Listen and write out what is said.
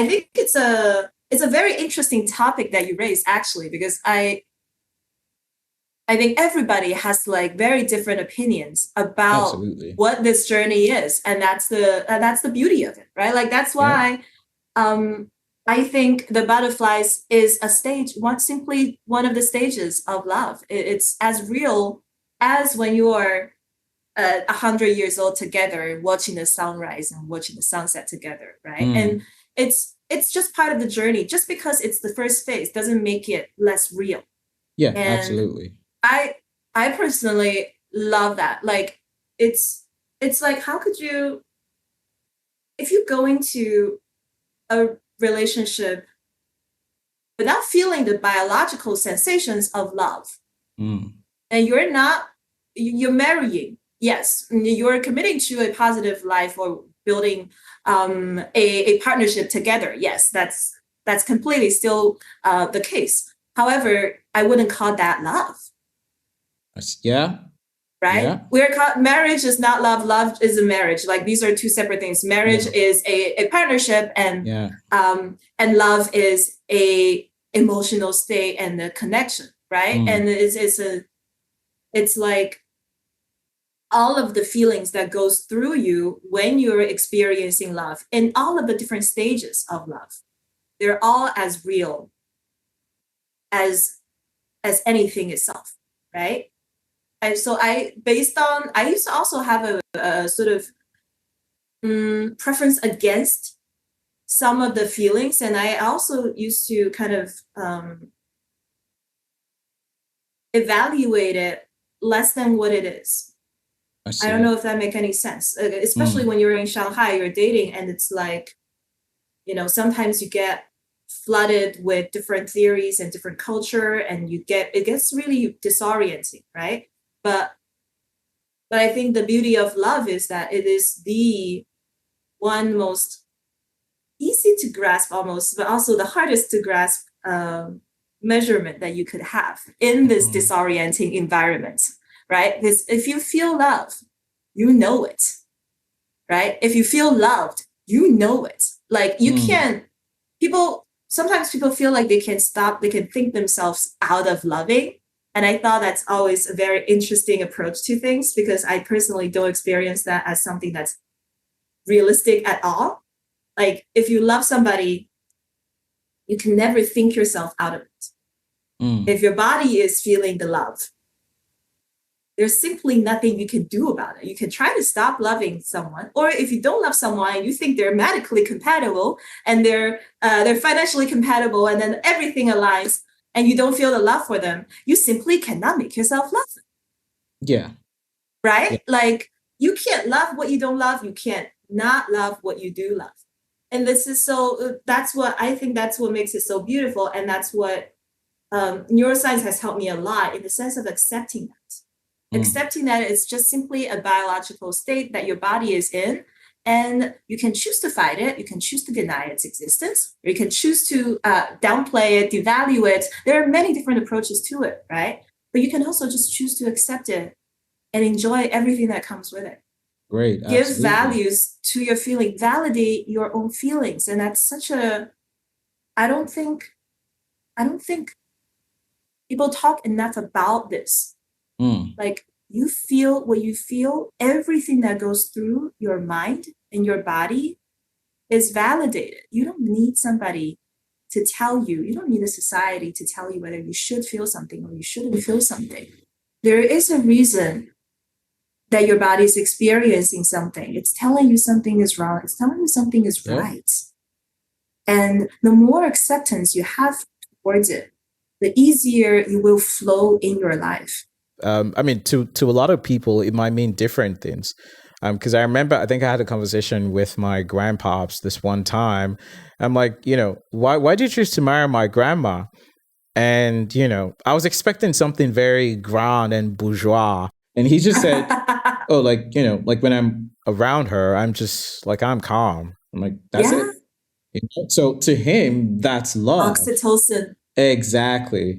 I think it's a very interesting topic that you raised, actually, because I think everybody has like very different opinions about Absolutely. what this journey is, and that's the beauty of it, right? Like that's Yeah. why um, I think the butterflies is a stage, simply one of the stages of love. It's as real as when you are 100 years old together, watching the sunrise and watching the sunset together, right? And Mm. it's just part of the journey. Just because it's the first phase doesn't make it less real. Yeah, And absolutely. I I personally love that. Like it's it's like how could you, if you go into a relationship without feeling the biological sensations of love, Mm. and you're marrying, yes, you're committing to a positive life or building a partnership together, yes, that's completely still the case. However, I wouldn't call that love, Yeah. right? Yeah. Marriage is not love. Love is a marriage. Like these are two separate things. Marriage Yeah. is a partnership, Yeah. and love is a emotional state and a connection, right? Mm. And it's like all of the feelings that goes through you when you're experiencing love and all of the different stages of love. They're all as real as anything itself, right? And so I used to also have a sort of preference against some of the feelings, and I also used to kind of evaluate it less than what it is. I I don't see. know if that make any sense, especially Mm. when you're in Shanghai, you're dating, and it's like, sometimes you get flooded with different theories and different culture, and it gets really disorienting, right? But but I think the beauty of love is that it is the one most easy to grasp, almost, but also the hardest to grasp measurement that you could have in this Mm. disorienting environment, right? Because if you feel love, you know it, right? If you feel loved, you know it. Like you Mm. can't, sometimes people feel like they can think themselves out of loving. And I thought that's always a very interesting approach to things, because I personally don't experience that as something that's realistic at all. Like if you love somebody, you can never think yourself out of it. Mm. If your body is feeling the love, there's simply nothing you can do about it. You can try to stop loving someone, or if you don't love someone and you think they're medically compatible and they're financially compatible, and then everything aligns, and you don't feel the love for them, you simply cannot make yourself love them, Yeah. Yeah. right? Like you can't love what you don't love. You can't not love what you do love. And this is that's what I think, that's what makes it so beautiful, and that's what neuroscience has helped me a lot, in the sense of Mm. accepting that it's just simply a biological state that your body is in, and you can choose to fight it, you can choose to deny its existence, or you can choose to downplay it, devalue it. There are many different approaches to it, right? But you can also just choose to accept it and enjoy everything that comes with it. Great. Give Absolutely. values to your feeling, validate your own feelings. And that's such a, I don't think, I don't think people talk enough about this. Mm. Like you feel what you feel, everything that goes through your mind and your body is validated. You don't need somebody to tell you, you don't need a society to tell you whether you should feel something or you shouldn't feel something. There is a reason that your body is experiencing something. It's telling you something is wrong, it's telling you something is Yep. right. And the more acceptance you have towards it, the easier you will flow in your life. I mean, to a lot of people, it might mean different things. Because I remember, I think I had a conversation with my grandpops this one time. I'm like, why did you choose to marry my grandma? And I was expecting something very grand and bourgeois, and he just said, "Oh, like like when I'm around her, I'm just like I'm calm." I'm like, "That's it." Yeah, So to him, that's love. oxytocin. Exactly.